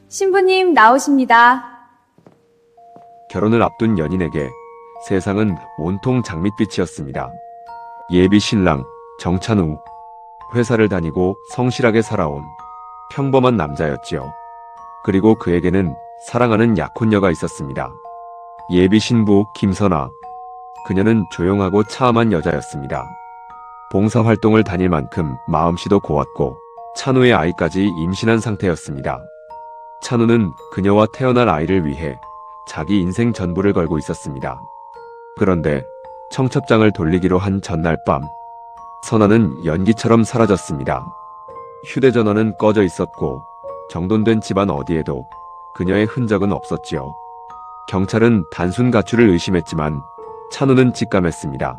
신부님 나오십니다. 결혼을 앞둔 연인에게 세상은 온통 장밋빛이었습니다. 예비 신랑 정찬우. 회사를 다니고 성실하게 살아온 평범한 남자였지요. 그리고 그에게는 사랑하는 약혼녀가 있었습니다. 예비 신부 김선아. 그녀는 조용하고 차음한 여자였습니다. 봉사활동을 다닐 만큼 마음씨도 고왔고 찬우의 아이까지 임신한 상태였습니다. 찬우는 그녀와 태어날 아이를 위해 자기 인생 전부를 걸고 있었습니다. 그런데 청첩장을 돌리기로 한 전날 밤, 선아는 연기처럼 사라졌습니다. 휴대전화는 꺼져 있었고 정돈된 집안 어디에도 그녀의 흔적은 없었지요. 경찰은 단순 가출을 의심했지만 찬우는 직감했습니다.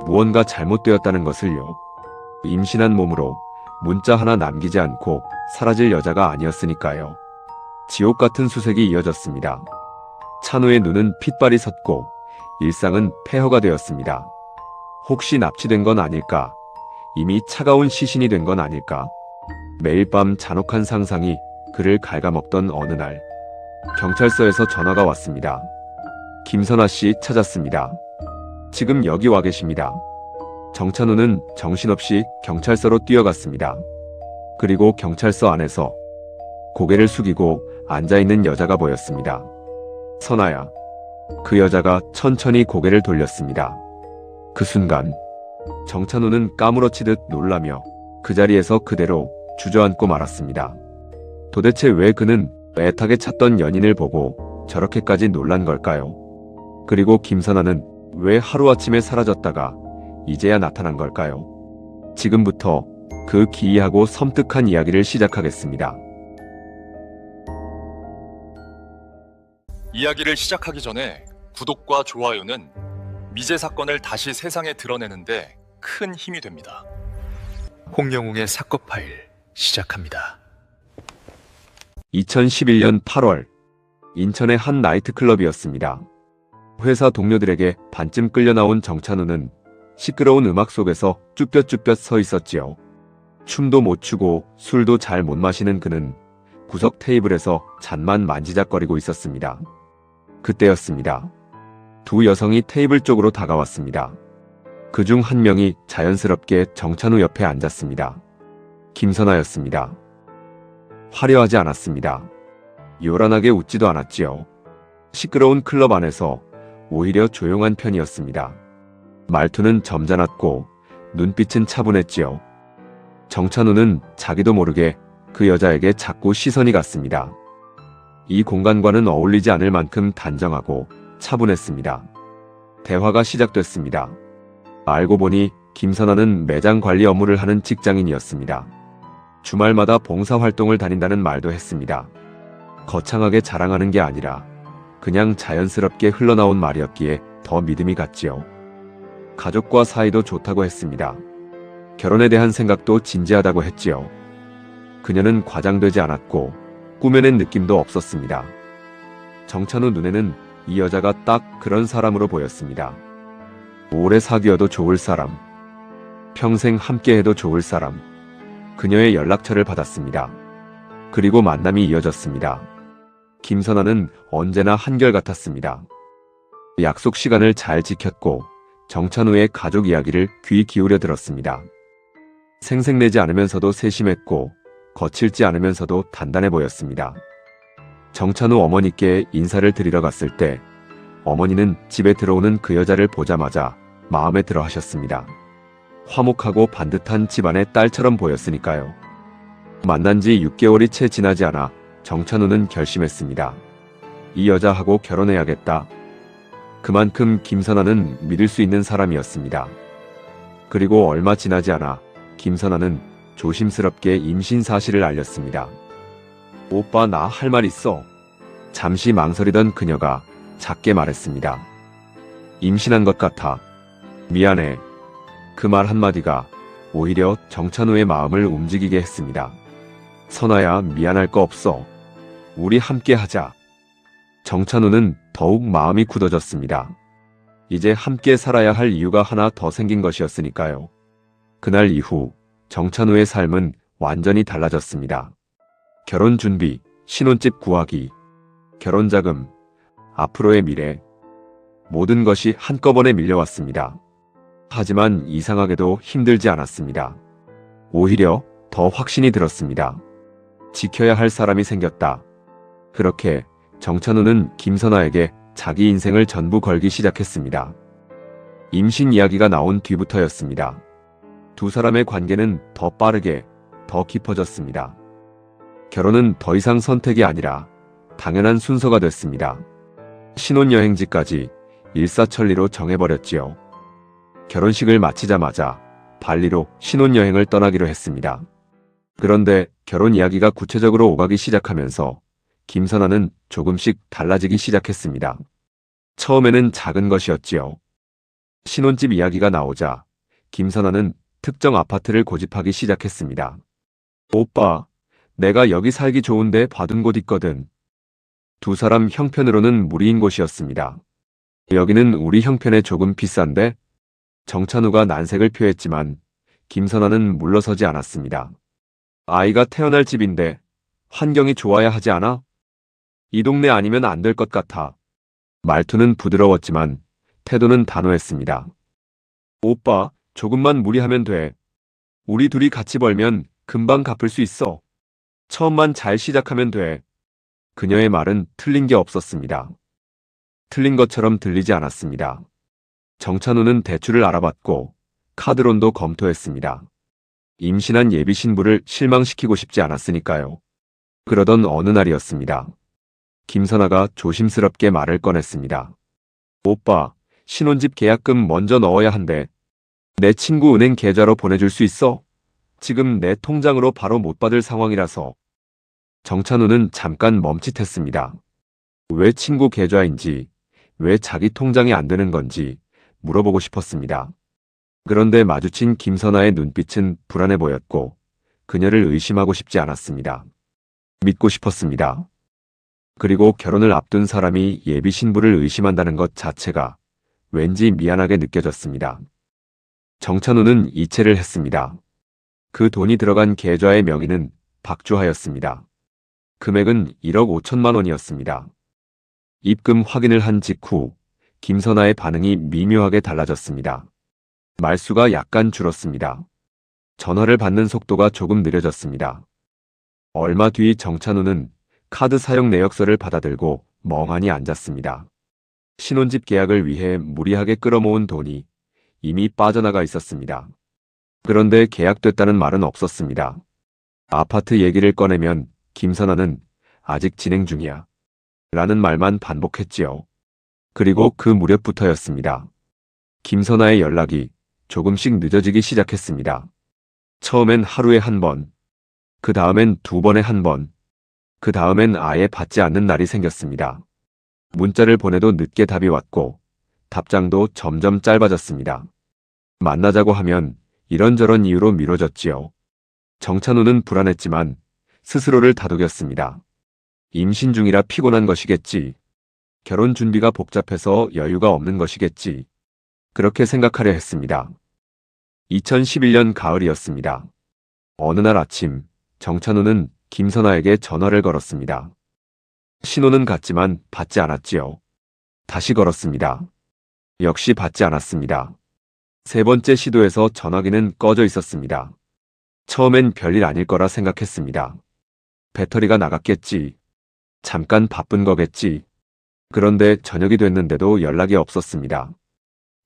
무언가 잘못되었다는 것을요. 임신한 몸으로 문자 하나 남기지 않고 사라질 여자가 아니었으니까요. 지옥 같은 수색이 이어졌습니다. 찬우의 눈은 핏발이 섰고 일상은 폐허가 되었습니다. 혹시 납치된 건 아닐까? 이미 차가운 시신이 된 건 아닐까? 매일 밤 잔혹한 상상이 그를 갉아먹던 어느 날, 경찰서에서 전화가 왔습니다. 김선아 씨 찾았습니다. 지금 여기 와 계십니다. 정찬우는 정신없이 경찰서로 뛰어갔습니다. 그리고 경찰서 안에서 고개를 숙이고 앉아있는 여자가 보였습니다. 선아야. 그 여자가 천천히 고개를 돌렸습니다. 그 순간 정찬우는 까무러치듯 놀라며 그 자리에서 그대로 주저앉고 말았습니다. 도대체 왜 그는 애타게 찾던 연인을 보고 저렇게까지 놀란 걸까요? 그리고 김선아는 왜 하루아침에 사라졌다가 이제야 나타난 걸까요? 지금부터 그 기이하고 섬뜩한 이야기를 시작하겠습니다. 이야기를 시작하기 전에 구독과 좋아요는 미제 사건을 다시 세상에 드러내는데 큰 힘이 됩니다. 홍영웅의 사건 파일 시작합니다. 2011년 8월, 인천의 한 나이트클럽이었습니다. 회사 동료들에게 반쯤 끌려 나온 정찬우는 시끄러운 음악 속에서 쭈뼛쭈뼛 서 있었지요. 춤도 못 추고 술도 잘 못 마시는 그는 구석 테이블에서 잔만 만지작거리고 있었습니다. 그때였습니다. 두 여성이 테이블 쪽으로 다가왔습니다. 그중 한 명이 자연스럽게 정찬우 옆에 앉았습니다. 김선아였습니다. 화려하지 않았습니다. 요란하게 웃지도 않았지요. 시끄러운 클럽 안에서 오히려 조용한 편이었습니다. 말투는 점잖았고 눈빛은 차분했지요. 정찬우는 자기도 모르게 그 여자에게 자꾸 시선이 갔습니다. 이 공간과는 어울리지 않을 만큼 단정하고 차분했습니다. 대화가 시작됐습니다. 알고 보니 김선아는 매장 관리 업무를 하는 직장인이었습니다. 주말마다 봉사활동을 다닌다는 말도 했습니다. 거창하게 자랑하는 게 아니라 그냥 자연스럽게 흘러나온 말이었기에 더 믿음이 갔지요. 가족과 사이도 좋다고 했습니다. 결혼에 대한 생각도 진지하다고 했지요. 그녀는 과장되지 않았고 꾸며낸 느낌도 없었습니다. 정찬우 눈에는 이 여자가 딱 그런 사람으로 보였습니다. 오래 사귀어도 좋을 사람, 평생 함께해도 좋을 사람. 그녀의 연락처를 받았습니다. 그리고 만남이 이어졌습니다. 김선아는 언제나 한결같았습니다. 약속 시간을 잘 지켰고 정찬우의 가족 이야기를 귀 기울여 들었습니다. 생색내지 않으면서도 세심했고 거칠지 않으면서도 단단해 보였습니다. 정찬우 어머니께 인사를 드리러 갔을 때 어머니는 집에 들어오는 그 여자를 보자마자 마음에 들어 하셨습니다. 화목하고 반듯한 집안의 딸처럼 보였으니까요. 만난 지 6개월이 채 지나지 않아 정찬우는 결심했습니다. 이 여자하고 결혼해야겠다. 그만큼 김선아는 믿을 수 있는 사람이었습니다. 그리고 얼마 지나지 않아 김선아는 조심스럽게 임신 사실을 알렸습니다. 오빠 나 할 말 있어. 잠시 망설이던 그녀가 작게 말했습니다. 임신한 것 같아. 미안해. 그 말 한마디가 오히려 정찬우의 마음을 움직이게 했습니다. 선아야 미안할 거 없어. 우리 함께 하자. 정찬우는 더욱 마음이 굳어졌습니다. 이제 함께 살아야 할 이유가 하나 더 생긴 것이었으니까요. 그날 이후 정찬우의 삶은 완전히 달라졌습니다. 결혼 준비, 신혼집 구하기, 결혼자금, 앞으로의 미래, 모든 것이 한꺼번에 밀려왔습니다. 하지만 이상하게도 힘들지 않았습니다. 오히려 더 확신이 들었습니다. 지켜야 할 사람이 생겼다. 그렇게 정찬우는 김선아에게 자기 인생을 전부 걸기 시작했습니다. 임신 이야기가 나온 뒤부터였습니다. 두 사람의 관계는 더 빠르게, 더 깊어졌습니다. 결혼은 더 이상 선택이 아니라 당연한 순서가 됐습니다. 신혼여행지까지 일사천리로 정해버렸지요. 결혼식을 마치자마자 발리로 신혼여행을 떠나기로 했습니다. 그런데 결혼 이야기가 구체적으로 오가기 시작하면서 김선아는 조금씩 달라지기 시작했습니다. 처음에는 작은 것이었지요. 신혼집 이야기가 나오자 김선아는 특정 아파트를 고집하기 시작했습니다. 오빠, 내가 여기 살기 좋은데 봐둔 곳 있거든. 두 사람 형편으로는 무리인 곳이었습니다. 여기는 우리 형편에 조금 비싼데? 정찬우가 난색을 표했지만 김선아는 물러서지 않았습니다. 아이가 태어날 집인데 환경이 좋아야 하지 않아? 이 동네 아니면 안 될 것 같아. 말투는 부드러웠지만 태도는 단호했습니다. 오빠, 조금만 무리하면 돼. 우리 둘이 같이 벌면 금방 갚을 수 있어. 처음만 잘 시작하면 돼. 그녀의 말은 틀린 게 없었습니다. 틀린 것처럼 들리지 않았습니다. 정찬우는 대출을 알아봤고 카드론도 검토했습니다. 임신한 예비 신부를 실망시키고 싶지 않았으니까요. 그러던 어느 날이었습니다. 김선아가 조심스럽게 말을 꺼냈습니다. 오빠, 신혼집 계약금 먼저 넣어야 한대. 내 친구 은행 계좌로 보내줄 수 있어? 지금 내 통장으로 바로 못 받을 상황이라서. 정찬우는 잠깐 멈칫했습니다. 왜 친구 계좌인지, 왜 자기 통장이 안 되는 건지 물어보고 싶었습니다. 그런데 마주친 김선아의 눈빛은 불안해 보였고 그녀를 의심하고 싶지 않았습니다. 믿고 싶었습니다. 그리고 결혼을 앞둔 사람이 예비 신부를 의심한다는 것 자체가 왠지 미안하게 느껴졌습니다. 정찬우는 이체를 했습니다. 그 돈이 들어간 계좌의 명의는 박주하였습니다. 금액은 1억 5천만 원이었습니다. 입금 확인을 한 직후 김선아의 반응이 미묘하게 달라졌습니다. 말수가 약간 줄었습니다. 전화를 받는 속도가 조금 느려졌습니다. 얼마 뒤 정찬우는 카드 사용 내역서를 받아들고 멍하니 앉았습니다. 신혼집 계약을 위해 무리하게 끌어모은 돈이 이미 빠져나가 있었습니다. 그런데 계약됐다는 말은 없었습니다. 아파트 얘기를 꺼내면 김선아는 아직 진행 중이야 라는 말만 반복했지요. 그리고 그 무렵부터였습니다. 김선아의 연락이 조금씩 늦어지기 시작했습니다. 처음엔 하루에 한 번, 그 다음엔 2번에 한 번, 그 다음엔 아예 받지 않는 날이 생겼습니다. 문자를 보내도 늦게 답이 왔고 답장도 점점 짧아졌습니다. 만나자고 하면 이런저런 이유로 미뤄졌지요. 정찬우는 불안했지만 스스로를 다독였습니다. 임신 중이라 피곤한 것이겠지. 결혼 준비가 복잡해서 여유가 없는 것이겠지. 그렇게 생각하려 했습니다. 2011년 가을이었습니다. 어느 날 아침, 정찬우는 김선아에게 전화를 걸었습니다. 신호는 갔지만 받지 않았지요. 다시 걸었습니다. 역시 받지 않았습니다. 세 번째 시도에서 전화기는 꺼져 있었습니다. 처음엔 별일 아닐 거라 생각했습니다. 배터리가 나갔겠지. 잠깐 바쁜 거겠지. 그런데 저녁이 됐는데도 연락이 없었습니다.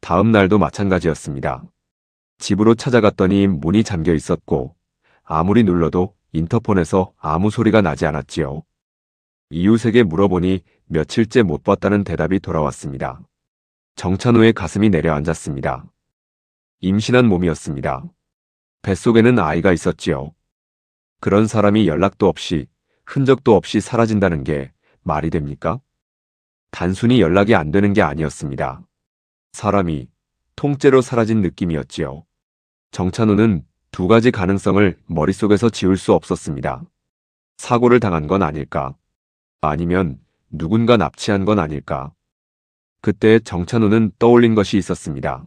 다음 날도 마찬가지였습니다. 집으로 찾아갔더니 문이 잠겨 있었고 아무리 눌러도 인터폰에서 아무 소리가 나지 않았지요. 이웃에게 물어보니 며칠째 못 봤다는 대답이 돌아왔습니다. 정찬우의 가슴이 내려앉았습니다. 임신한 몸이었습니다. 뱃속에는 아이가 있었지요. 그런 사람이 연락도 없이 흔적도 없이 사라진다는 게 말이 됩니까? 단순히 연락이 안 되는 게 아니었습니다. 사람이 통째로 사라진 느낌이었지요. 정찬우는 2가지 가능성을 머릿속에서 지울 수 없었습니다. 사고를 당한 건 아닐까? 아니면 누군가 납치한 건 아닐까? 그때 정찬우는 떠올린 것이 있었습니다.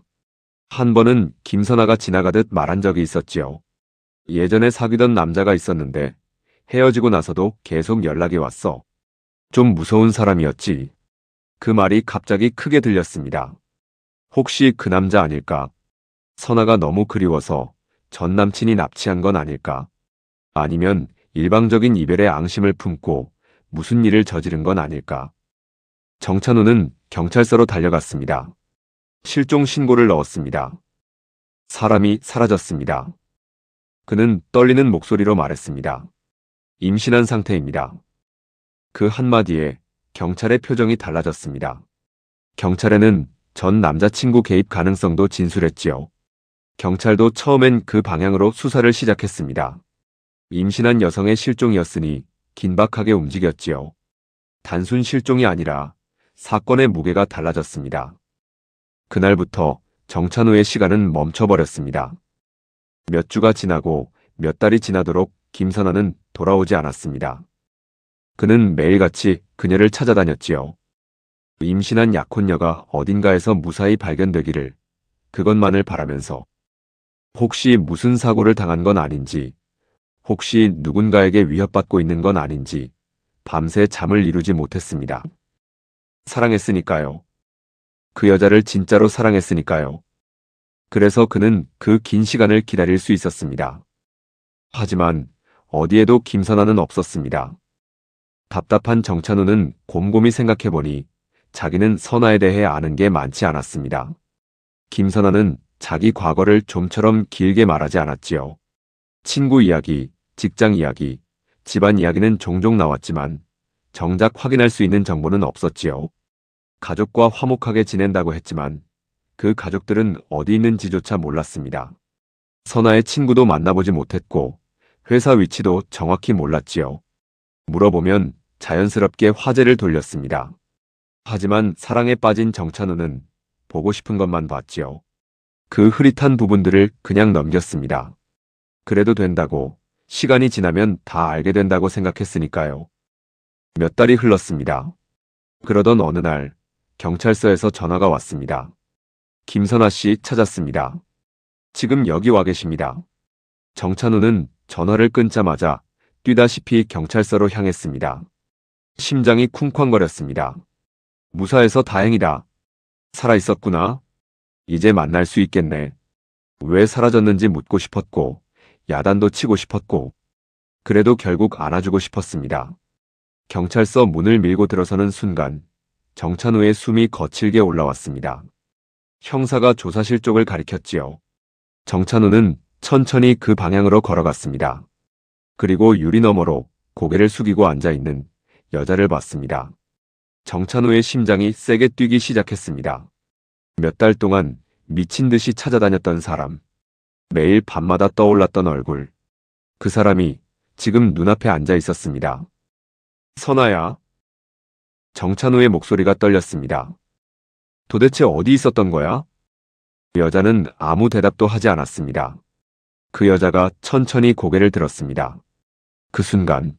한 번은 김선아가 지나가듯 말한 적이 있었지요. 예전에 사귀던 남자가 있었는데 헤어지고 나서도 계속 연락이 왔어. 좀 무서운 사람이었지. 그 말이 갑자기 크게 들렸습니다. 혹시 그 남자 아닐까? 선아가 너무 그리워서 전 남친이 납치한 건 아닐까? 아니면 일방적인 이별에 앙심을 품고 무슨 일을 저지른 건 아닐까? 정찬우는 경찰서로 달려갔습니다. 실종 신고를 넣었습니다. 사람이 사라졌습니다. 그는 떨리는 목소리로 말했습니다. 임신한 상태입니다. 그 한마디에 경찰의 표정이 달라졌습니다. 경찰에는 전 남자친구 개입 가능성도 진술했지요. 경찰도 처음엔 그 방향으로 수사를 시작했습니다. 임신한 여성의 실종이었으니 긴박하게 움직였지요. 단순 실종이 아니라 사건의 무게가 달라졌습니다. 그날부터 정찬우의 시간은 멈춰버렸습니다. 몇 주가 지나고 몇 달이 지나도록 김선아는 돌아오지 않았습니다. 그는 매일같이 그녀를 찾아다녔지요. 임신한 약혼녀가 어딘가에서 무사히 발견되기를, 그것만을 바라면서. 혹시 무슨 사고를 당한 건 아닌지, 혹시 누군가에게 위협받고 있는 건 아닌지 밤새 잠을 이루지 못했습니다. 사랑했으니까요. 그 여자를 진짜로 사랑했으니까요. 그래서 그는 그 긴 시간을 기다릴 수 있었습니다. 하지만 어디에도 김선아는 없었습니다. 답답한 정찬우는 곰곰이 생각해보니 자기는 선아에 대해 아는 게 많지 않았습니다. 김선아는 자기 과거를 좀처럼 길게 말하지 않았지요. 친구 이야기, 직장 이야기, 집안 이야기는 종종 나왔지만 정작 확인할 수 있는 정보는 없었지요. 가족과 화목하게 지낸다고 했지만 그 가족들은 어디 있는지조차 몰랐습니다. 선아의 친구도 만나보지 못했고 회사 위치도 정확히 몰랐지요. 물어보면 자연스럽게 화제를 돌렸습니다. 하지만 사랑에 빠진 정찬우는 보고 싶은 것만 봤지요. 그 흐릿한 부분들을 그냥 넘겼습니다. 그래도 된다고, 시간이 지나면 다 알게 된다고 생각했으니까요. 몇 달이 흘렀습니다. 그러던 어느 날 경찰서에서 전화가 왔습니다. 김선아 씨 찾았습니다. 지금 여기 와 계십니다. 정찬우는 전화를 끊자마자 뛰다시피 경찰서로 향했습니다. 심장이 쿵쾅거렸습니다. 무사해서 다행이다. 살아있었구나. 이제 만날 수 있겠네. 왜 사라졌는지 묻고 싶었고, 야단도 치고 싶었고, 그래도 결국 안아주고 싶었습니다. 경찰서 문을 밀고 들어서는 순간 정찬우의 숨이 거칠게 올라왔습니다. 형사가 조사실 쪽을 가리켰지요. 정찬우는 천천히 그 방향으로 걸어갔습니다. 그리고 유리 너머로 고개를 숙이고 앉아있는 여자를 봤습니다. 정찬우의 심장이 세게 뛰기 시작했습니다. 몇 달 동안 미친 듯이 찾아다녔던 사람, 매일 밤마다 떠올랐던 얼굴, 그 사람이 지금 눈앞에 앉아 있었습니다. 선아야. 정찬우의 목소리가 떨렸습니다. 도대체 어디 있었던 거야? 여자는 아무 대답도 하지 않았습니다. 그 여자가 천천히 고개를 들었습니다. 그 순간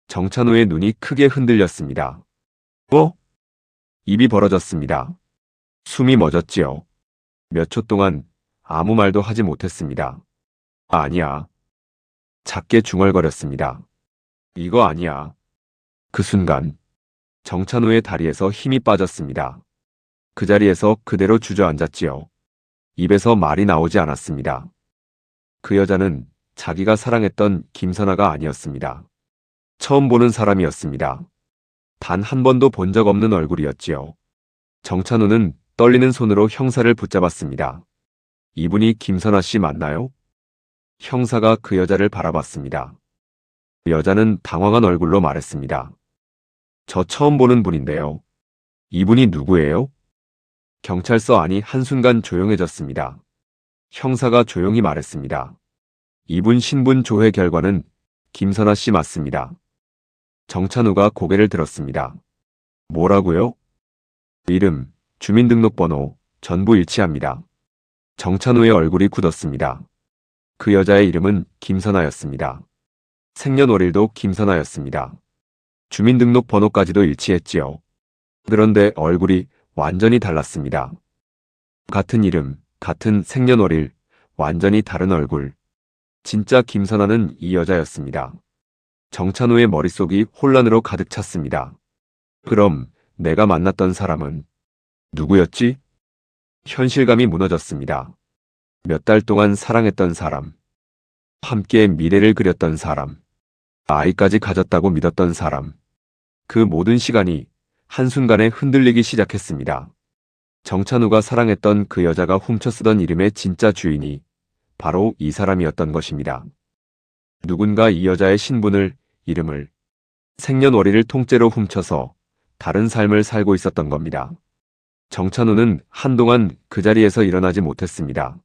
정찬우의 눈이 크게 흔들렸습니다. 입이 벌어졌습니다. 숨이 멎었지요. 몇 초 동안 아무 말도 하지 못했습니다. 아니야. 작게 중얼거렸습니다. 이거 아니야. 그 순간 정찬우의 다리에서 힘이 빠졌습니다. 그 자리에서 그대로 주저앉았지요. 입에서 말이 나오지 않았습니다. 그 여자는 자기가 사랑했던 김선아가 아니었습니다. 처음 보는 사람이었습니다. 단 한 번도 본 적 없는 얼굴이었지요. 정찬우는 떨리는 손으로 형사를 붙잡았습니다. 이분이 김선아 씨 맞나요? 형사가 그 여자를 바라봤습니다. 여자는 당황한 얼굴로 말했습니다. 저 처음 보는 분인데요. 이분이 누구예요? 경찰서 안이 한순간 조용해졌습니다. 형사가 조용히 말했습니다. 이분 신분 조회 결과는 김선아 씨 맞습니다. 정찬우가 고개를 들었습니다. 뭐라고요? 이름, 주민등록번호, 전부 일치합니다. 정찬우의 얼굴이 굳었습니다. 그 여자의 이름은 김선아였습니다. 생년월일도 김선아였습니다. 주민등록번호까지도 일치했지요. 그런데 얼굴이 완전히 달랐습니다. 같은 이름, 같은 생년월일, 완전히 다른 얼굴. 진짜 김선아는 이 여자였습니다. 정찬우의 머릿속이 혼란으로 가득 찼습니다. 그럼 내가 만났던 사람은 누구였지? 현실감이 무너졌습니다. 몇 달 동안 사랑했던 사람, 함께 미래를 그렸던 사람, 아이까지 가졌다고 믿었던 사람. 그 모든 시간이 한순간에 흔들리기 시작했습니다. 정찬우가 사랑했던 그 여자가 훔쳐쓰던 이름의 진짜 주인이 바로 이 사람이었던 것입니다. 누군가 이 여자의 신분을, 이름을, 생년월일을 통째로 훔쳐서 다른 삶을 살고 있었던 겁니다. 정찬우는 한동안 그 자리에서 일어나지 못했습니다.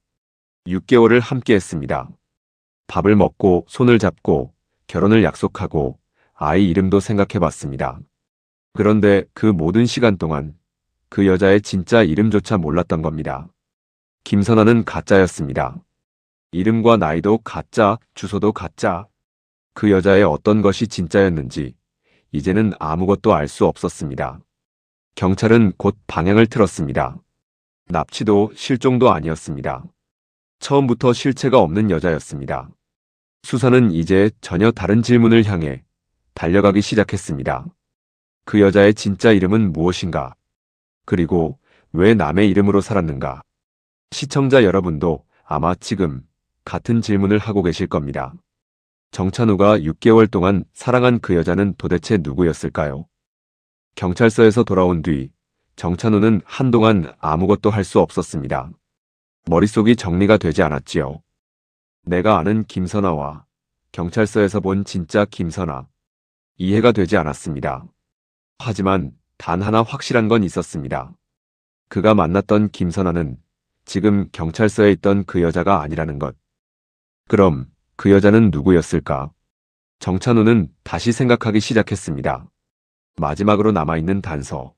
6개월을 함께했습니다. 밥을 먹고 손을 잡고 결혼을 약속하고 아이 이름도 생각해봤습니다. 그런데 그 모든 시간 동안 그 여자의 진짜 이름조차 몰랐던 겁니다. 김선아는 가짜였습니다. 이름과 나이도 가짜, 주소도 가짜. 그 여자의 어떤 것이 진짜였는지 이제는 아무것도 알 수 없었습니다. 경찰은 곧 방향을 틀었습니다. 납치도 실종도 아니었습니다. 처음부터 실체가 없는 여자였습니다. 수사는 이제 전혀 다른 질문을 향해 달려가기 시작했습니다. 그 여자의 진짜 이름은 무엇인가? 그리고 왜 남의 이름으로 살았는가? 시청자 여러분도 아마 지금 같은 질문을 하고 계실 겁니다. 정찬우가 6개월 동안 사랑한 그 여자는 도대체 누구였을까요? 경찰서에서 돌아온 뒤 정찬우는 한동안 아무것도 할 수 없었습니다. 머릿속이 정리가 되지 않았지요. 내가 아는 김선아와 경찰서에서 본 진짜 김선아. 이해가 되지 않았습니다. 하지만 단 하나 확실한 건 있었습니다. 그가 만났던 김선아는 지금 경찰서에 있던 그 여자가 아니라는 것. 그럼 그 여자는 누구였을까? 정찬우는 다시 생각하기 시작했습니다. 마지막으로 남아있는 단서.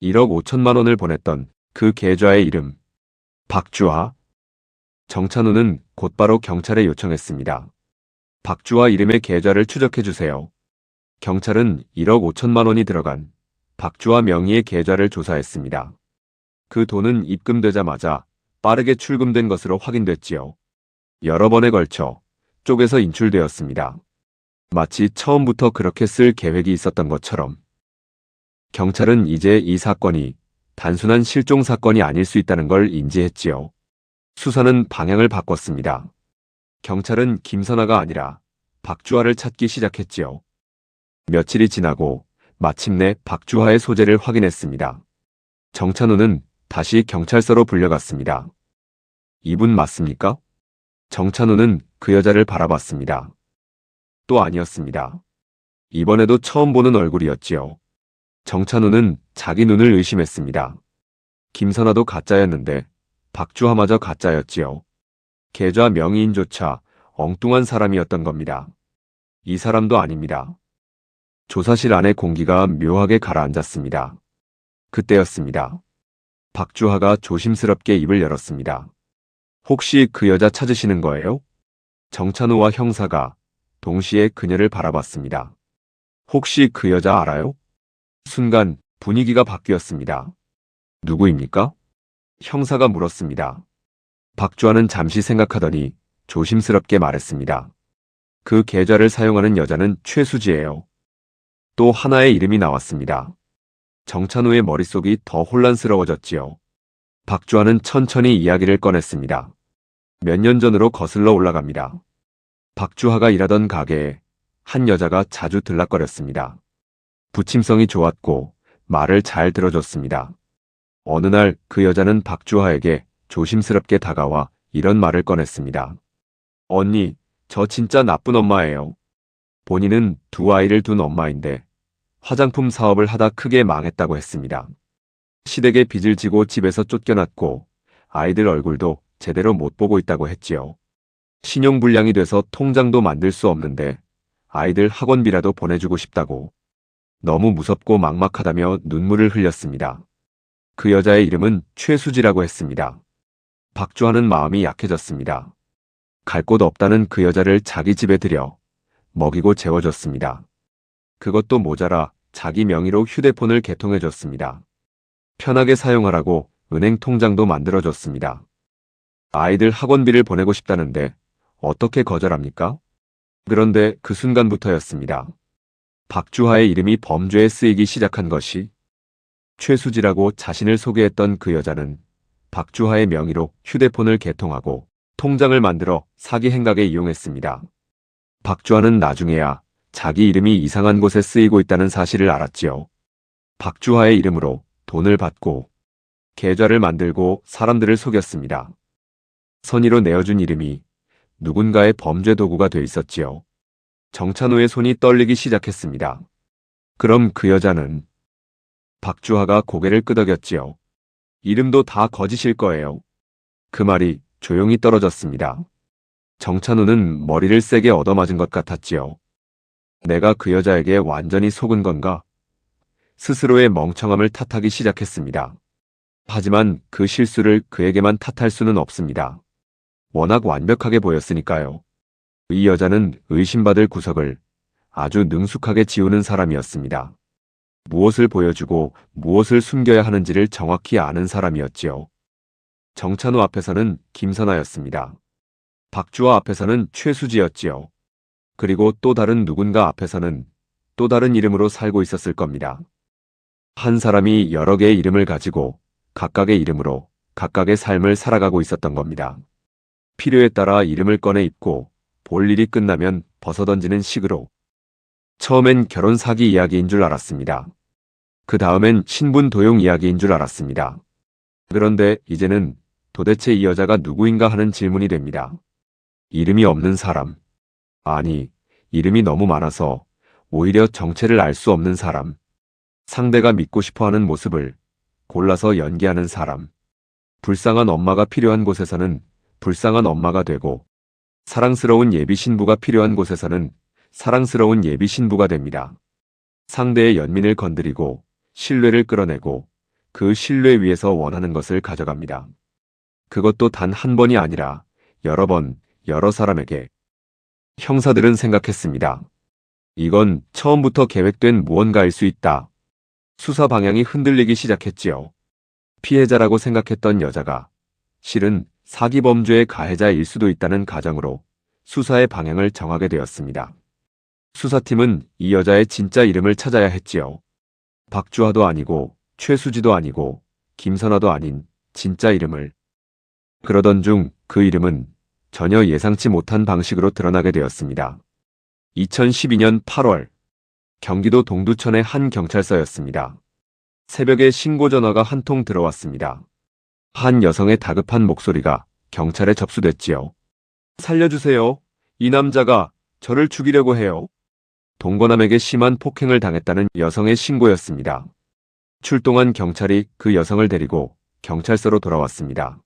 1억 5천만 원을 보냈던 그 계좌의 이름. 박주하. 정찬우는 곧바로 경찰에 요청했습니다. 박주하 이름의 계좌를 추적해주세요. 경찰은 1억 5천만 원이 들어간 박주하 명의의 계좌를 조사했습니다. 그 돈은 입금되자마자 빠르게 출금된 것으로 확인됐지요. 여러 번에 걸쳐 쪼개서 인출되었습니다. 마치 처음부터 그렇게 쓸 계획이 있었던 것처럼. 경찰은 이제 이 사건이 단순한 실종 사건이 아닐 수 있다는 걸 인지했지요. 수사는 방향을 바꿨습니다. 경찰은 김선아가 아니라 박주하를 찾기 시작했지요. 며칠이 지나고 마침내 박주하의 소재를 확인했습니다. 정찬우는 다시 경찰서로 불려갔습니다. 이분 맞습니까? 정찬우는 그 여자를 바라봤습니다. 또 아니었습니다. 이번에도 처음 보는 얼굴이었지요. 정찬우는 자기 눈을 의심했습니다. 김선아도 가짜였는데 박주하마저 가짜였지요. 계좌 명의인조차 엉뚱한 사람이었던 겁니다. 이 사람도 아닙니다. 조사실 안의 공기가 묘하게 가라앉았습니다. 그때였습니다. 박주하가 조심스럽게 입을 열었습니다. 혹시 그 여자 찾으시는 거예요? 정찬우와 형사가 동시에 그녀를 바라봤습니다. 혹시 그 여자 알아요? 순간 분위기가 바뀌었습니다. 누구입니까? 형사가 물었습니다. 박주하는 잠시 생각하더니 조심스럽게 말했습니다. 그 계좌를 사용하는 여자는 최수지예요. 또 하나의 이름이 나왔습니다. 정찬우의 머릿속이 더 혼란스러워졌지요. 박주하는 천천히 이야기를 꺼냈습니다. 몇 년 전으로 거슬러 올라갑니다. 박주하가 일하던 가게에 한 여자가 자주 들락거렸습니다. 부침성이 좋았고 말을 잘 들어줬습니다. 어느 날 그 여자는 박주하에게 조심스럽게 다가와 이런 말을 꺼냈습니다. 언니, 저 진짜 나쁜 엄마예요. 본인은 두 아이를 둔 엄마인데 화장품 사업을 하다 크게 망했다고 했습니다. 시댁에 빚을 지고 집에서 쫓겨났고 아이들 얼굴도 제대로 못 보고 있다고 했지요. 신용불량이 돼서 통장도 만들 수 없는데 아이들 학원비라도 보내주고 싶다고. 너무 무섭고 막막하다며 눈물을 흘렸습니다. 그 여자의 이름은 최수지라고 했습니다. 박주하는 마음이 약해졌습니다. 갈 곳 없다는 그 여자를 자기 집에 들여 먹이고 재워줬습니다. 그것도 모자라 자기 명의로 휴대폰을 개통해줬습니다. 편하게 사용하라고 은행 통장도 만들어줬습니다. 아이들 학원비를 보내고 싶다는데 어떻게 거절합니까? 그런데 그 순간부터였습니다. 박주하의 이름이 범죄에 쓰이기 시작한 것이 최수지라고 자신을 소개했던 그 여자는 박주하의 명의로 휴대폰을 개통하고 통장을 만들어 사기 행각에 이용했습니다. 박주하는 나중에야 자기 이름이 이상한 곳에 쓰이고 있다는 사실을 알았지요. 박주하의 이름으로 돈을 받고 계좌를 만들고 사람들을 속였습니다. 선의로 내어준 이름이 누군가의 범죄 도구가 돼 있었지요. 정찬호의 손이 떨리기 시작했습니다. 그럼 그 여자는 박주하가 고개를 끄덕였지요. 이름도 다 거짓일 거예요. 그 말이 조용히 떨어졌습니다. 정찬호는 머리를 세게 얻어맞은 것 같았지요. 내가 그 여자에게 완전히 속은 건가? 스스로의 멍청함을 탓하기 시작했습니다. 하지만 그 실수를 그에게만 탓할 수는 없습니다. 워낙 완벽하게 보였으니까요. 이 여자는 의심받을 구석을 아주 능숙하게 지우는 사람이었습니다. 무엇을 보여주고 무엇을 숨겨야 하는지를 정확히 아는 사람이었지요. 정찬호 앞에서는 김선아였습니다. 박주하 앞에서는 최수지였지요. 그리고 또 다른 누군가 앞에서는 또 다른 이름으로 살고 있었을 겁니다. 한 사람이 여러 개의 이름을 가지고 각각의 이름으로 각각의 삶을 살아가고 있었던 겁니다. 필요에 따라 이름을 꺼내 입고 볼 일이 끝나면 벗어던지는 식으로. 처음엔 결혼 사기 이야기인 줄 알았습니다. 그 다음엔 신분 도용 이야기인 줄 알았습니다. 그런데 이제는 도대체 이 여자가 누구인가 하는 질문이 됩니다. 이름이 없는 사람. 아니, 이름이 너무 많아서 오히려 정체를 알 수 없는 사람. 상대가 믿고 싶어하는 모습을 골라서 연기하는 사람. 불쌍한 엄마가 필요한 곳에서는 불쌍한 엄마가 되고 사랑스러운 예비 신부가 필요한 곳에서는 사랑스러운 예비 신부가 됩니다. 상대의 연민을 건드리고 신뢰를 끌어내고 그 신뢰 위에서 원하는 것을 가져갑니다. 그것도 단 한 번이 아니라 여러 번, 여러 사람에게. 형사들은 생각했습니다. 이건 처음부터 계획된 무언가일 수 있다. 수사 방향이 흔들리기 시작했지요. 피해자라고 생각했던 여자가 실은 사기 범죄의 가해자일 수도 있다는 가정으로 수사의 방향을 정하게 되었습니다. 수사팀은 이 여자의 진짜 이름을 찾아야 했지요. 박주하도 아니고 최수지도 아니고 김선아도 아닌 진짜 이름을. 그러던 중 그 이름은 전혀 예상치 못한 방식으로 드러나게 되었습니다. 2012년 8월 경기도 동두천의 한 경찰서였습니다. 새벽에 신고 전화가 한 통 들어왔습니다. 한 여성의 다급한 목소리가 경찰에 접수됐지요. 살려주세요. 이 남자가 저를 죽이려고 해요. 동거남에게 심한 폭행을 당했다는 여성의 신고였습니다. 출동한 경찰이 그 여성을 데리고 경찰서로 돌아왔습니다.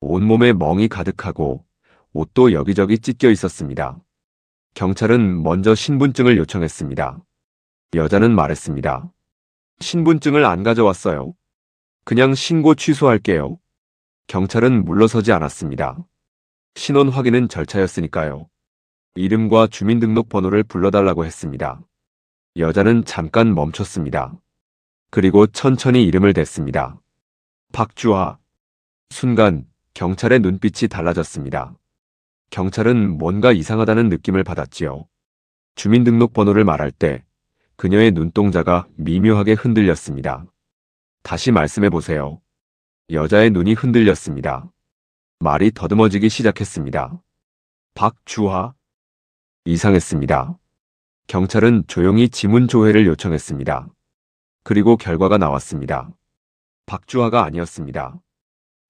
온몸에 멍이 가득하고 옷도 여기저기 찢겨 있었습니다. 경찰은 먼저 신분증을 요청했습니다. 여자는 말했습니다. 신분증을 안 가져왔어요. 그냥 신고 취소할게요. 경찰은 물러서지 않았습니다. 신원 확인은 절차였으니까요. 이름과 주민등록번호를 불러달라고 했습니다. 여자는 잠깐 멈췄습니다. 그리고 천천히 이름을 댔습니다. 박주하. 순간 경찰의 눈빛이 달라졌습니다. 경찰은 뭔가 이상하다는 느낌을 받았지요. 주민등록번호를 말할 때 그녀의 눈동자가 미묘하게 흔들렸습니다. 다시 말씀해 보세요. 여자의 눈이 흔들렸습니다. 말이 더듬어지기 시작했습니다. 박주하? 이상했습니다. 경찰은 조용히 지문 조회를 요청했습니다. 그리고 결과가 나왔습니다. 박주하가 아니었습니다.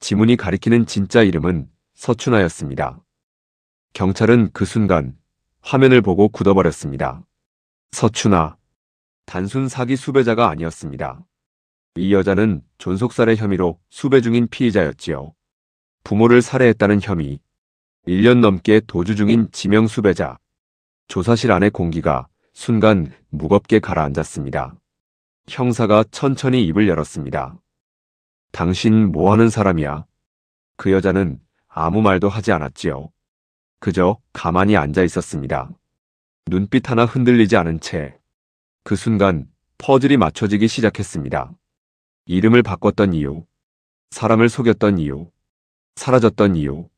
지문이 가리키는 진짜 이름은 서춘하였습니다. 경찰은 그 순간 화면을 보고 굳어버렸습니다. 서춘하. 단순 사기 수배자가 아니었습니다. 이 여자는 존속살해 혐의로 수배 중인 피의자였지요. 부모를 살해했다는 혐의. 1년 넘게 도주 중인 지명 수배자. 조사실 안의 공기가 순간 무겁게 가라앉았습니다. 형사가 천천히 입을 열었습니다. 당신 뭐 하는 사람이야? 그 여자는 아무 말도 하지 않았지요. 그저 가만히 앉아 있었습니다. 눈빛 하나 흔들리지 않은 채. 그 순간 퍼즐이 맞춰지기 시작했습니다. 이름을 바꿨던 이유, 사람을 속였던 이유, 사라졌던 이유,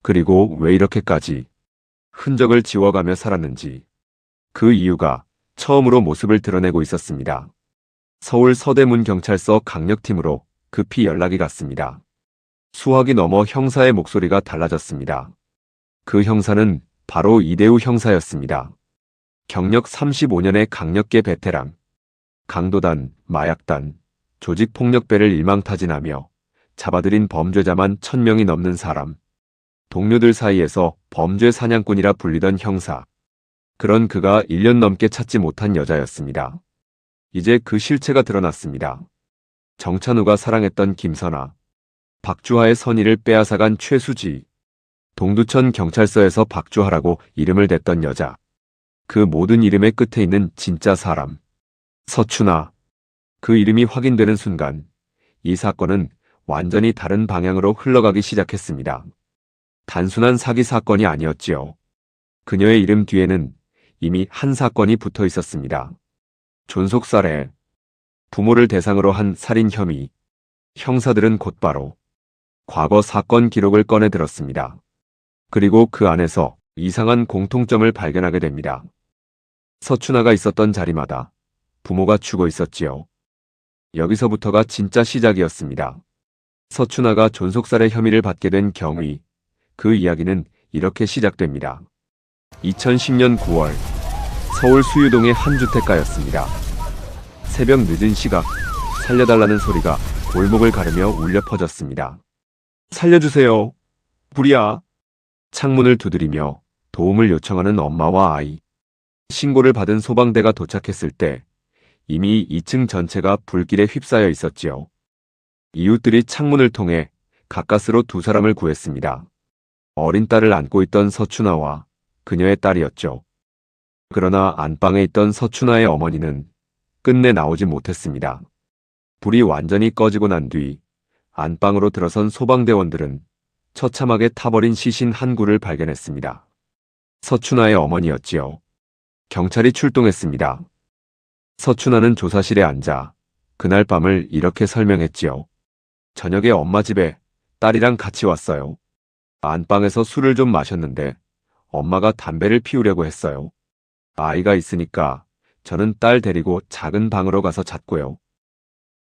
그리고 왜 이렇게까지. 흔적을 지워가며 살았는지 그 이유가 처음으로 모습을 드러내고 있었습니다. 서울 서대문 경찰서 강력팀으로 급히 연락이 갔습니다. 수학이 넘어 형사의 목소리가 달라졌습니다. 그 형사는 바로 이대우 형사였습니다. 경력 35년의 강력계 베테랑, 강도단, 마약단, 조직폭력배를 일망타진하며 잡아들인 범죄자만 1000명이 넘는 사람, 동료들 사이에서 범죄 사냥꾼이라 불리던 형사. 그런 그가 1년 넘게 찾지 못한 여자였습니다. 이제 그 실체가 드러났습니다. 정찬우가 사랑했던 김선아, 박주하의 선의를 빼앗아간 최수지, 동두천 경찰서에서 박주하라고 이름을 댔던 여자. 그 모든 이름의 끝에 있는 진짜 사람. 서춘아. 그 이름이 확인되는 순간 이 사건은 완전히 다른 방향으로 흘러가기 시작했습니다. 단순한 사기 사건이 아니었지요. 그녀의 이름 뒤에는 이미 한 사건이 붙어 있었습니다. 존속살해, 부모를 대상으로 한 살인 혐의. 형사들은 곧바로 과거 사건 기록을 꺼내 들었습니다. 그리고 그 안에서 이상한 공통점을 발견하게 됩니다. 서춘아가 있었던 자리마다 부모가 죽어 있었지요. 여기서부터가 진짜 시작이었습니다. 서춘아가 존속살해 혐의를 받게 된 경위, 그 이야기는 이렇게 시작됩니다. 2010년 9월, 서울 수유동의 한 주택가였습니다. 새벽 늦은 시각, 살려달라는 소리가 골목을 가르며 울려 퍼졌습니다. 살려주세요. 불이야. 창문을 두드리며 도움을 요청하는 엄마와 아이. 신고를 받은 소방대가 도착했을 때 이미 2층 전체가 불길에 휩싸여 있었지요. 이웃들이 창문을 통해 가까스로 두 사람을 구했습니다. 어린 딸을 안고 있던 서춘아와 그녀의 딸이었죠. 그러나 안방에 있던 서춘아의 어머니는 끝내 나오지 못했습니다. 불이 완전히 꺼지고 난 뒤 안방으로 들어선 소방대원들은 처참하게 타버린 시신 한 구를 발견했습니다. 서춘아의 어머니였지요. 경찰이 출동했습니다. 서춘아는 조사실에 앉아 그날 밤을 이렇게 설명했지요. 저녁에 엄마 집에 딸이랑 같이 왔어요. 안방에서 술을 좀 마셨는데 엄마가 담배를 피우려고 했어요. 아이가 있으니까 저는 딸 데리고 작은 방으로 가서 잤고요.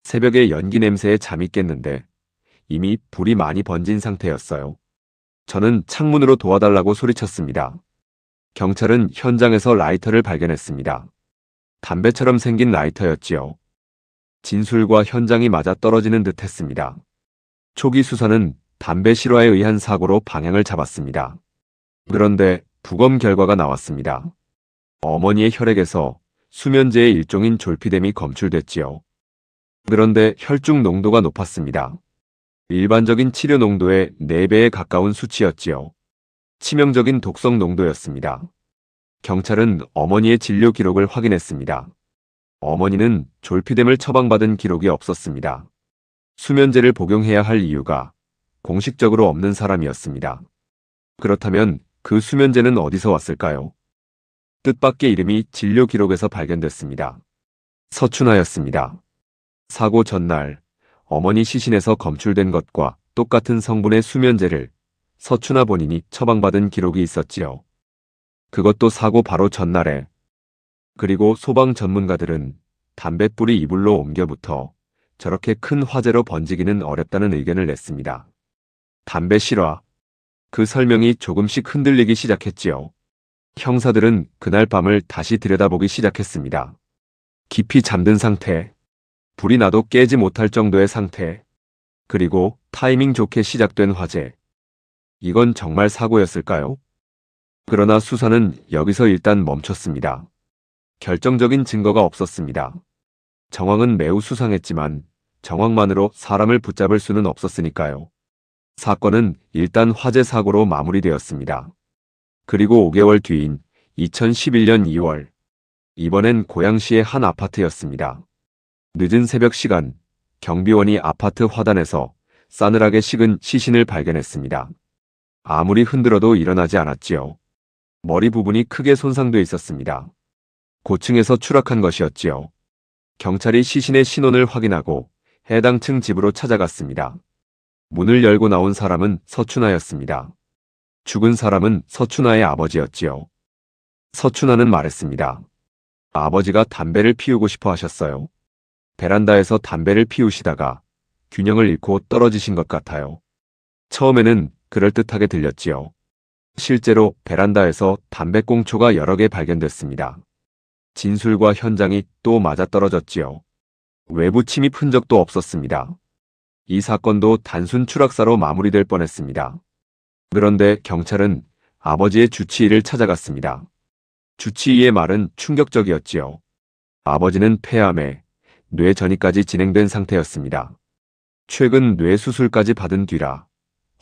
새벽에 연기 냄새에 잠이 깼는데 이미 불이 많이 번진 상태였어요. 저는 창문으로 도와달라고 소리쳤습니다. 경찰은 현장에서 라이터를 발견했습니다. 담배처럼 생긴 라이터였지요. 진술과 현장이 맞아 떨어지는 듯 했습니다. 초기 수사는 담배 실화에 의한 사고로 방향을 잡았습니다. 그런데 부검 결과가 나왔습니다. 어머니의 혈액에서 수면제의 일종인 졸피뎀이 검출됐지요. 그런데 혈중 농도가 높았습니다. 일반적인 치료 농도의 4배에 가까운 수치였지요. 치명적인 독성 농도였습니다. 경찰은 어머니의 진료 기록을 확인했습니다. 어머니는 졸피뎀을 처방받은 기록이 없었습니다. 수면제를 복용해야 할 이유가 공식적으로 없는 사람이었습니다. 그렇다면 그 수면제는 어디서 왔을까요? 뜻밖의 이름이 진료 기록에서 발견됐습니다. 서춘아였습니다. 사고 전날 어머니 시신에서 검출된 것과 똑같은 성분의 수면제를 서춘아 본인이 처방받은 기록이 있었지요. 그것도 사고 바로 전날에. 그리고 소방 전문가들은 담뱃불이 이불로 옮겨붙어 저렇게 큰 화재로 번지기는 어렵다는 의견을 냈습니다. 담배 실화. 그 설명이 조금씩 흔들리기 시작했지요. 형사들은 그날 밤을 다시 들여다보기 시작했습니다. 깊이 잠든 상태, 불이 나도 깨지 못할 정도의 상태, 그리고 타이밍 좋게 시작된 화재. 이건 정말 사고였을까요? 그러나 수사는 여기서 일단 멈췄습니다. 결정적인 증거가 없었습니다. 정황은 매우 수상했지만 정황만으로 사람을 붙잡을 수는 없었으니까요. 사건은 일단 화재 사고로 마무리되었습니다. 그리고 5개월 뒤인 2011년 2월, 이번엔 고양시의 한 아파트였습니다. 늦은 새벽 시간, 경비원이 아파트 화단에서 싸늘하게 식은 시신을 발견했습니다. 아무리 흔들어도 일어나지 않았지요. 머리 부분이 크게 손상돼 있었습니다. 고층에서 추락한 것이었지요. 경찰이 시신의 신원을 확인하고 해당 층 집으로 찾아갔습니다. 문을 열고 나온 사람은 서춘아였습니다. 죽은 사람은 서춘아의 아버지였지요. 서춘아는 말했습니다. 아버지가 담배를 피우고 싶어 하셨어요. 베란다에서 담배를 피우시다가 균형을 잃고 떨어지신 것 같아요. 처음에는 그럴듯하게 들렸지요. 실제로 베란다에서 담배꽁초가 여러 개 발견됐습니다. 진술과 현장이 또 맞아떨어졌지요. 외부 침입 흔적도 없었습니다. 이 사건도 단순 추락사로 마무리될 뻔했습니다. 그런데 경찰은 아버지의 주치의를 찾아갔습니다. 주치의의 말은 충격적이었지요. 아버지는 폐암에 뇌 전이까지 진행된 상태였습니다. 최근 뇌 수술까지 받은 뒤라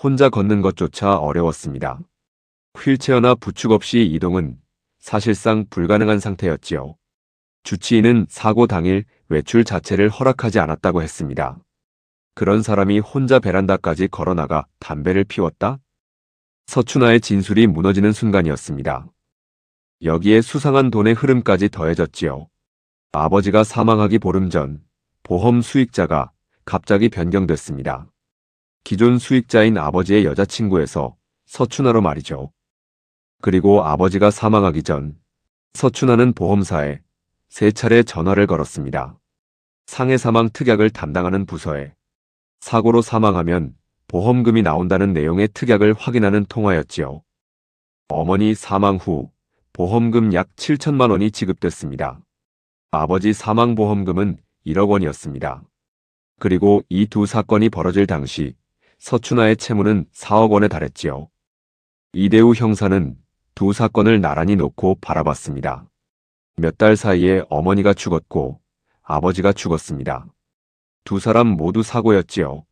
혼자 걷는 것조차 어려웠습니다. 휠체어나 부축 없이 이동은 사실상 불가능한 상태였지요. 주치의는 사고 당일 외출 자체를 허락하지 않았다고 했습니다. 그런 사람이 혼자 베란다까지 걸어나가 담배를 피웠다? 서춘아의 진술이 무너지는 순간이었습니다. 여기에 수상한 돈의 흐름까지 더해졌지요. 아버지가 사망하기 보름 전 보험 수익자가 갑자기 변경됐습니다. 기존 수익자인 아버지의 여자친구에서 서춘아로 말이죠. 그리고 아버지가 사망하기 전 서춘아는 보험사에 3차례 전화를 걸었습니다. 상해 사망 특약을 담당하는 부서에 사고로 사망하면 보험금이 나온다는 내용의 특약을 확인하는 통화였지요. 어머니 사망 후 보험금 약 7천만 원이 지급됐습니다. 아버지 사망 보험금은 1억 원이었습니다. 그리고 이 두 사건이 벌어질 당시 서춘아의 채무는 4억 원에 달했지요. 이대우 형사는 두 사건을 나란히 놓고 바라봤습니다. 몇 달 사이에 어머니가 죽었고 아버지가 죽었습니다. 두 사람 모두 사고였지요.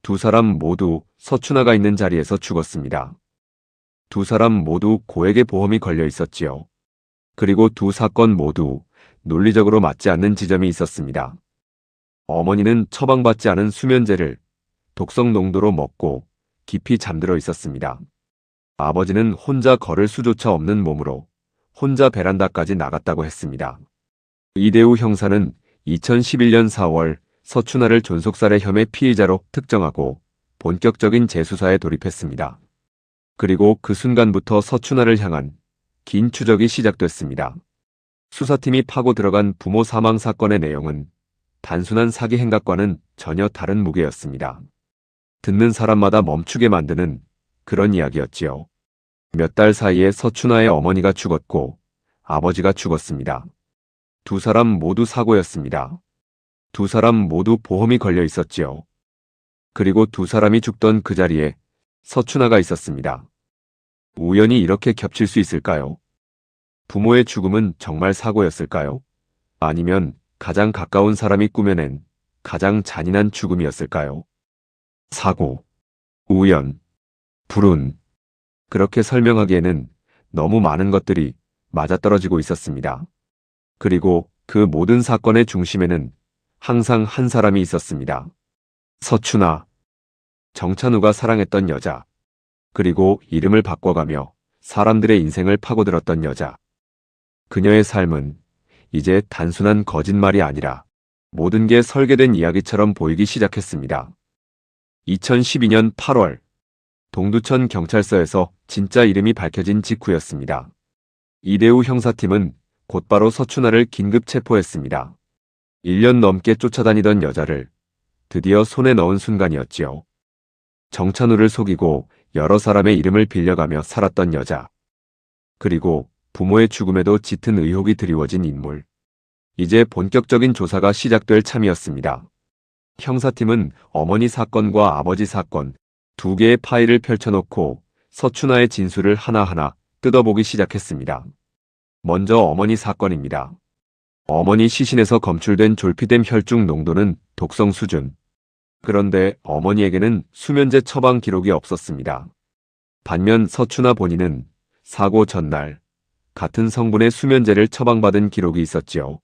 두 사람 모두 서춘아가 있는 자리에서 죽었습니다. 두 사람 모두 고액의 보험이 걸려 있었지요. 그리고 두 사건 모두 논리적으로 맞지 않는 지점이 있었습니다. 어머니는 처방받지 않은 수면제를 독성 농도로 먹고 깊이 잠들어 있었습니다. 아버지는 혼자 걸을 수조차 없는 몸으로 혼자 베란다까지 나갔다고 했습니다. 이대우 형사는 2011년 4월 서춘아를 존속살해 혐의 피의자로 특정하고 본격적인 재수사에 돌입했습니다. 그리고 그 순간부터 서춘아를 향한 긴 추적이 시작됐습니다. 수사팀이 파고 들어간 부모 사망 사건의 내용은 단순한 사기 행각과는 전혀 다른 무게였습니다. 듣는 사람마다 멈추게 만드는 그런 이야기였지요. 몇 달 사이에 서춘아의 어머니가 죽었고 아버지가 죽었습니다. 두 사람 모두 사고였습니다. 두 사람 모두 보험이 걸려 있었지요. 그리고 두 사람이 죽던 그 자리에 서춘아가 있었습니다. 우연히 이렇게 겹칠 수 있을까요? 부모의 죽음은 정말 사고였을까요? 아니면 가장 가까운 사람이 꾸며낸 가장 잔인한 죽음이었을까요? 사고, 우연, 불운. 그렇게 설명하기에는 너무 많은 것들이 맞아떨어지고 있었습니다. 그리고 그 모든 사건의 중심에는 항상 한 사람이 있었습니다. 서춘아. 정찬우가 사랑했던 여자. 그리고 이름을 바꿔가며 사람들의 인생을 파고들었던 여자. 그녀의 삶은 이제 단순한 거짓말이 아니라 모든 게 설계된 이야기처럼 보이기 시작했습니다. 2012년 8월 동두천 경찰서에서 진짜 이름이 밝혀진 직후였습니다. 이대우 형사팀은 곧바로 서춘아를 긴급 체포했습니다. 1년 넘게 쫓아다니던 여자를 드디어 손에 넣은 순간이었지요. 정찬우를 속이고 여러 사람의 이름을 빌려가며 살았던 여자. 그리고 부모의 죽음에도 짙은 의혹이 드리워진 인물. 이제 본격적인 조사가 시작될 참이었습니다. 형사팀은 어머니 사건과 아버지 사건 두 개의 파일을 펼쳐놓고 서춘아의 진술을 하나하나 뜯어보기 시작했습니다. 먼저 어머니 사건입니다. 어머니 시신에서 검출된 졸피뎀 혈중 농도는 독성 수준. 그런데 어머니에게는 수면제 처방 기록이 없었습니다. 반면 서춘아 본인은 사고 전날 같은 성분의 수면제를 처방받은 기록이 있었지요.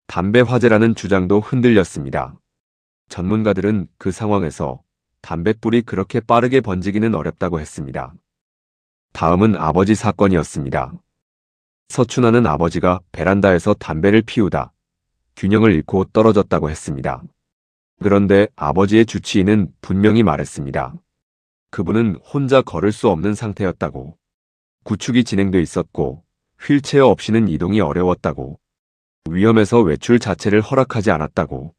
담배 화재라는 주장도 흔들렸습니다. 전문가들은 그 상황에서 담뱃불이 그렇게 빠르게 번지기는 어렵다고 했습니다. 다음은 아버지 사건이었습니다. 서춘아는 아버지가 베란다에서 담배를 피우다 균형을 잃고 떨어졌다고 했습니다. 그런데 아버지의 주치의는 분명히 말했습니다. 그분은 혼자 걸을 수 없는 상태였다고. 구축이 진행돼 있었고 휠체어 없이는 이동이 어려웠다고. 위험해서 외출 자체를 허락하지 않았다고.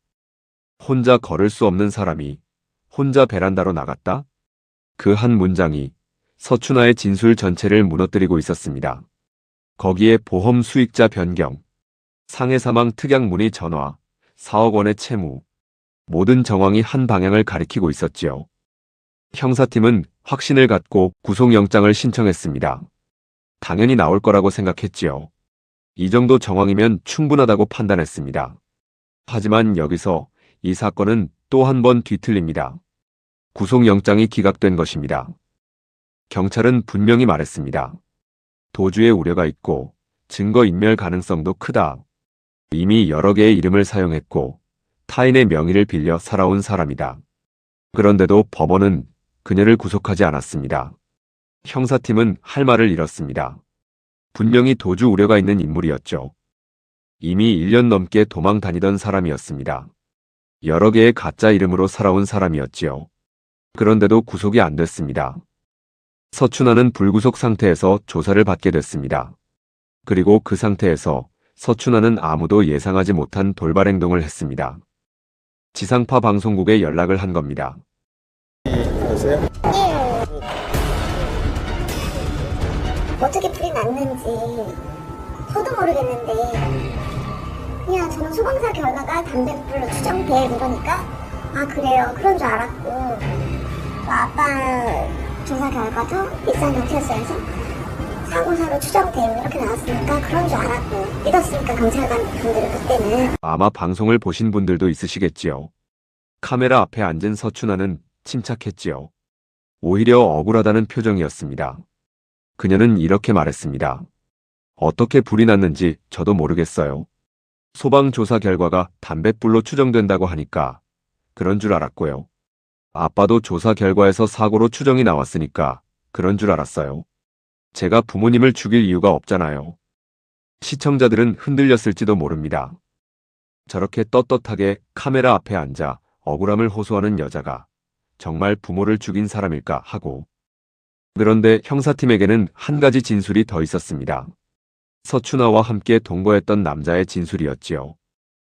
혼자 걸을 수 없는 사람이 혼자 베란다로 나갔다? 그 한 문장이 서춘아의 진술 전체를 무너뜨리고 있었습니다. 거기에 보험 수익자 변경, 상해 사망 특약 문의 전화, 4억 원의 채무, 모든 정황이 한 방향을 가리키고 있었지요. 형사팀은 확신을 갖고 구속영장을 신청했습니다. 당연히 나올 거라고 생각했지요. 이 정도 정황이면 충분하다고 판단했습니다. 하지만 여기서 이 사건은 또 한 번 뒤틀립니다. 구속영장이 기각된 것입니다. 경찰은 분명히 말했습니다. 도주의 우려가 있고 증거인멸 가능성도 크다. 이미 여러 개의 이름을 사용했고 타인의 명의를 빌려 살아온 사람이다. 그런데도 법원은 그녀를 구속하지 않았습니다. 형사팀은 할 말을 잃었습니다. 분명히 도주 우려가 있는 인물이었죠. 이미 1년 넘게 도망 다니던 사람이었습니다. 여러 개의 가짜 이름으로 살아온 사람이었지요. 그런데도 구속이 안 됐습니다. 서춘아는 불구속 상태에서 조사를 받게 됐습니다. 그리고 그 상태에서 서춘아는 아무도 예상하지 못한 돌발 행동을 했습니다. 지상파 방송국에 연락을 한 겁니다. 여보세요? 어떻게 불이 났는지 저도 모르겠는데 그냥 저는 소방사 결과가 담뱃불로 추정돼 그러니까 아 그래요 그런 줄 알았고 아빠 조사 결과도 일산 경찰서에서 사고사로 추정돼요 이렇게 나왔으니까 그런 줄 알았고 믿었으니까 경찰관분들은 그때는 아마 방송을 보신 분들도 있으시겠지요. 카메라 앞에 앉은 서춘아는 침착했지요. 오히려 억울하다는 표정이었습니다. 그녀는 이렇게 말했습니다. 어떻게 불이 났는지 저도 모르겠어요. 소방조사 결과가 담뱃불로 추정된다고 하니까 그런 줄 알았고요. 아빠도 조사 결과에서 사고로 추정이 나왔으니까 그런 줄 알았어요. 제가 부모님을 죽일 이유가 없잖아요. 시청자들은 흔들렸을지도 모릅니다. 저렇게 떳떳하게 카메라 앞에 앉아 억울함을 호소하는 여자가 정말 부모를 죽인 사람일까 하고. 그런데 형사팀에게는 한 가지 진술이 더 있었습니다. 서춘아와 함께 동거했던 남자의 진술이었지요.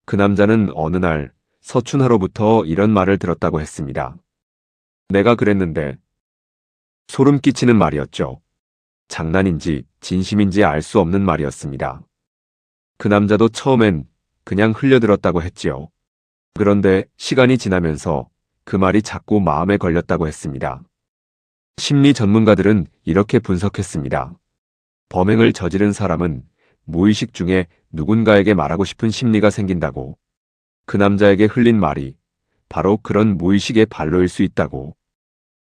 그 남자는 어느 날 서춘아로부터 이런 말을 들었다고 했습니다. 내가 그랬는데. 소름 끼치는 말이었죠. 장난인지 진심인지 알 수 없는 말이었습니다. 그 남자도 처음엔 그냥 흘려들었다고 했지요. 그런데 시간이 지나면서 그 말이 자꾸 마음에 걸렸다고 했습니다. 심리 전문가들은 이렇게 분석했습니다. 범행을 저지른 사람은 무의식 중에 누군가에게 말하고 싶은 심리가 생긴다고. 그 남자에게 흘린 말이 바로 그런 무의식의 발로일 수 있다고.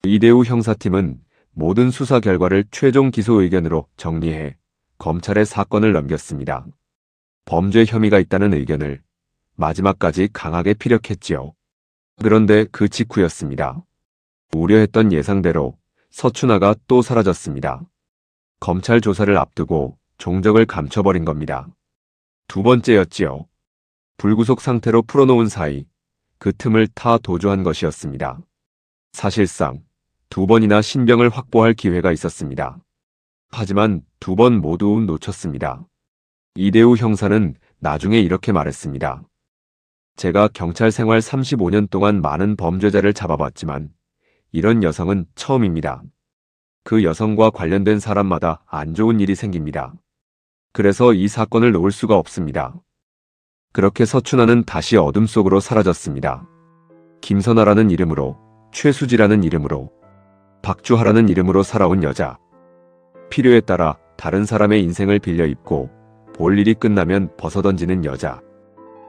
이대우 형사팀은 모든 수사 결과를 최종 기소 의견으로 정리해 검찰에 사건을 넘겼습니다. 범죄 혐의가 있다는 의견을 마지막까지 강하게 피력했지요. 그런데 그 직후였습니다. 우려했던 예상대로 서춘아가 또 사라졌습니다. 검찰 조사를 앞두고 종적을 감춰버린 겁니다. 두 번째였지요. 불구속 상태로 풀어놓은 사이 그 틈을 타 도주한 것이었습니다. 사실상 두 번이나 신병을 확보할 기회가 있었습니다. 하지만 두 번 모두 놓쳤습니다. 이대우 형사는 나중에 이렇게 말했습니다. 제가 경찰 생활 35년 동안 많은 범죄자를 잡아봤지만 이런 여성은 처음입니다. 그 여성과 관련된 사람마다 안 좋은 일이 생깁니다. 그래서 이 사건을 놓을 수가 없습니다. 그렇게 서춘아는 다시 어둠 속으로 사라졌습니다. 김선아라는 이름으로, 최수지라는 이름으로, 박주하라는 이름으로 살아온 여자. 필요에 따라 다른 사람의 인생을 빌려 입고 볼 일이 끝나면 벗어던지는 여자.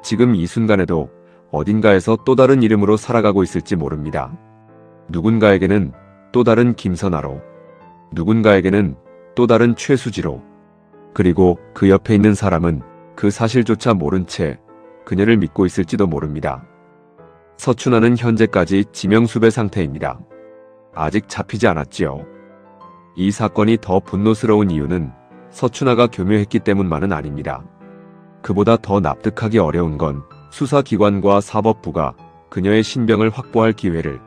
지금 이 순간에도 어딘가에서 또 다른 이름으로 살아가고 있을지 모릅니다. 누군가에게는 또 다른 김선아로, 누군가에게는 또 다른 최수지로, 그리고 그 옆에 있는 사람은 그 사실조차 모른 채 그녀를 믿고 있을지도 모릅니다. 서춘아는 현재까지 지명수배 상태입니다. 아직 잡히지 않았지요. 이 사건이 더 분노스러운 이유는 서춘아가 교묘했기 때문만은 아닙니다. 그보다 더 납득하기 어려운 건 수사기관과 사법부가 그녀의 신병을 확보할 기회를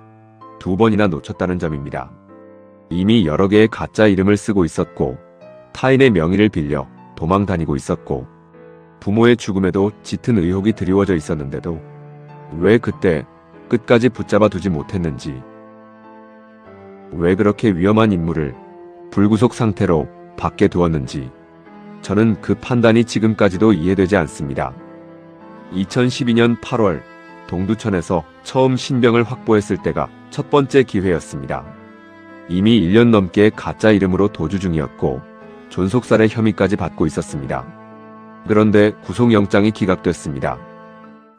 2번이나 놓쳤다는 점입니다. 이미 여러 개의 가짜 이름을 쓰고 있었고 타인의 명의를 빌려 도망 다니고 있었고 부모의 죽음에도 짙은 의혹이 드리워져 있었는데도 왜 그때 끝까지 붙잡아 두지 못했는지, 왜 그렇게 위험한 인물을 불구속 상태로 밖에 두었는지 저는 그 판단이 지금까지도 이해되지 않습니다. 2012년 8월 동두천에서 처음 신병을 확보했을 때가 첫 번째 기회였습니다. 이미 1년 넘게 가짜 이름으로 도주 중이었고 존속살해 혐의까지 받고 있었습니다. 그런데 구속영장이 기각됐습니다.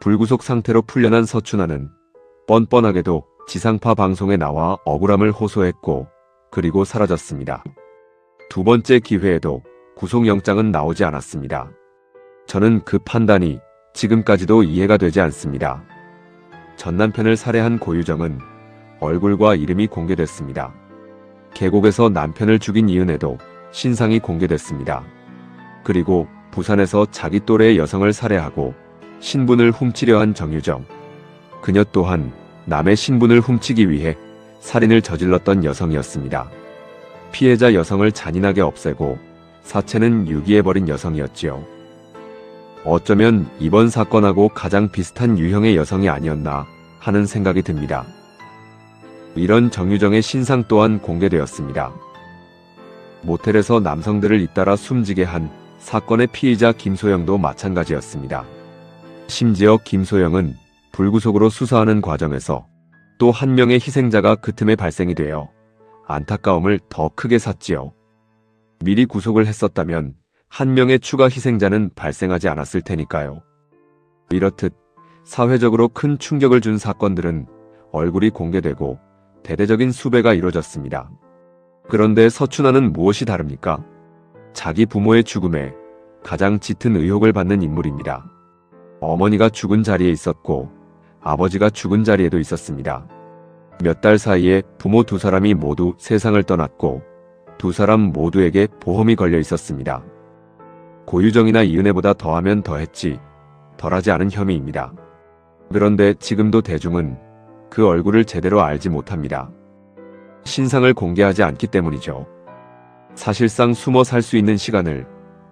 불구속 상태로 풀려난 서춘하는 뻔뻔하게도 지상파 방송에 나와 억울함을 호소했고 그리고 사라졌습니다. 두 번째 기회에도 구속영장은 나오지 않았습니다. 저는 그 판단이 지금까지도 이해가 되지 않습니다. 전 남편을 살해한 고유정은 얼굴과 이름이 공개됐습니다. 계곡에서 남편을 죽인 이은혜도 신상이 공개됐습니다. 그리고 부산에서 자기 또래의 여성을 살해하고 신분을 훔치려 한 정유정. 그녀 또한 남의 신분을 훔치기 위해 살인을 저질렀던 여성이었습니다. 피해자 여성을 잔인하게 없애고 사체는 유기해버린 여성이었지요. 어쩌면 이번 사건하고 가장 비슷한 유형의 여성이 아니었나 하는 생각이 듭니다. 이런 정유정의 신상 또한 공개되었습니다. 모텔에서 남성들을 잇따라 숨지게 한 사건의 피의자 김소영도 마찬가지였습니다. 심지어 김소영은 불구속으로 수사하는 과정에서 또 한 명의 희생자가 그 틈에 발생이 되어 안타까움을 더 크게 샀지요. 미리 구속을 했었다면 한 명의 추가 희생자는 발생하지 않았을 테니까요. 이렇듯 사회적으로 큰 충격을 준 사건들은 얼굴이 공개되고 대대적인 수배가 이루어졌습니다. 그런데 서춘하는 무엇이 다릅니까? 자기 부모의 죽음에 가장 짙은 의혹을 받는 인물입니다. 어머니가 죽은 자리에 있었고 아버지가 죽은 자리에도 있었습니다. 몇 달 사이에 부모 두 사람이 모두 세상을 떠났고 두 사람 모두에게 보험이 걸려 있었습니다. 고유정이나 이은혜보다 더하면 더했지 덜하지 않은 혐의입니다. 그런데 지금도 대중은 그 얼굴을 제대로 알지 못합니다. 신상을 공개하지 않기 때문이죠. 사실상 숨어 살 수 있는 시간을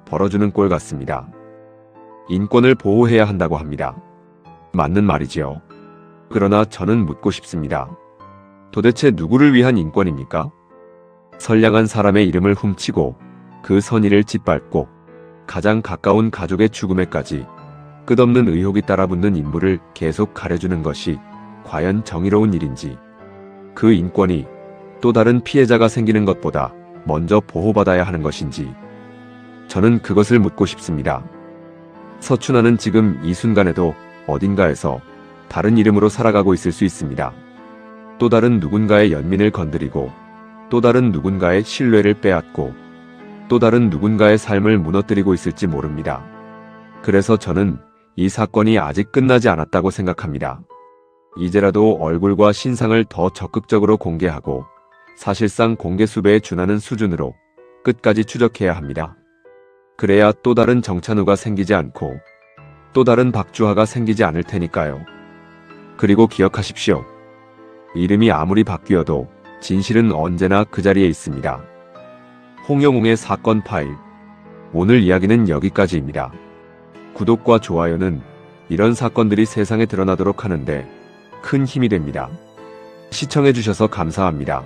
벌어주는 꼴 같습니다. 인권을 보호해야 한다고 합니다. 맞는 말이지요. 그러나 저는 묻고 싶습니다. 도대체 누구를 위한 인권입니까? 선량한 사람의 이름을 훔치고 그 선의를 짓밟고 가장 가까운 가족의 죽음에까지 끝없는 의혹이 따라붙는 인물을 계속 가려주는 것이 과연 정의로운 일인지, 그 인권이 또 다른 피해자가 생기는 것보다 먼저 보호받아야 하는 것인지 저는 그것을 묻고 싶습니다. 서춘하는 지금 이 순간에도 어딘가에서 다른 이름으로 살아가고 있을 수 있습니다. 또 다른 누군가의 연민을 건드리고 또 다른 누군가의 신뢰를 빼앗고 또 다른 누군가의 삶을 무너뜨리고 있을지 모릅니다. 그래서 저는 이 사건이 아직 끝나지 않았다고 생각합니다. 이제라도 얼굴과 신상을 더 적극적으로 공개하고 사실상 공개 수배에 준하는 수준으로 끝까지 추적해야 합니다. 그래야 또 다른 정찬우가 생기지 않고 또 다른 박주하가 생기지 않을 테니까요. 그리고 기억하십시오. 이름이 아무리 바뀌어도 진실은 언제나 그 자리에 있습니다. 홍영웅의 사건 파일. 오늘 이야기는 여기까지입니다. 구독과 좋아요는 이런 사건들이 세상에 드러나도록 하는데 큰 힘이 됩니다. 시청해주셔서 감사합니다.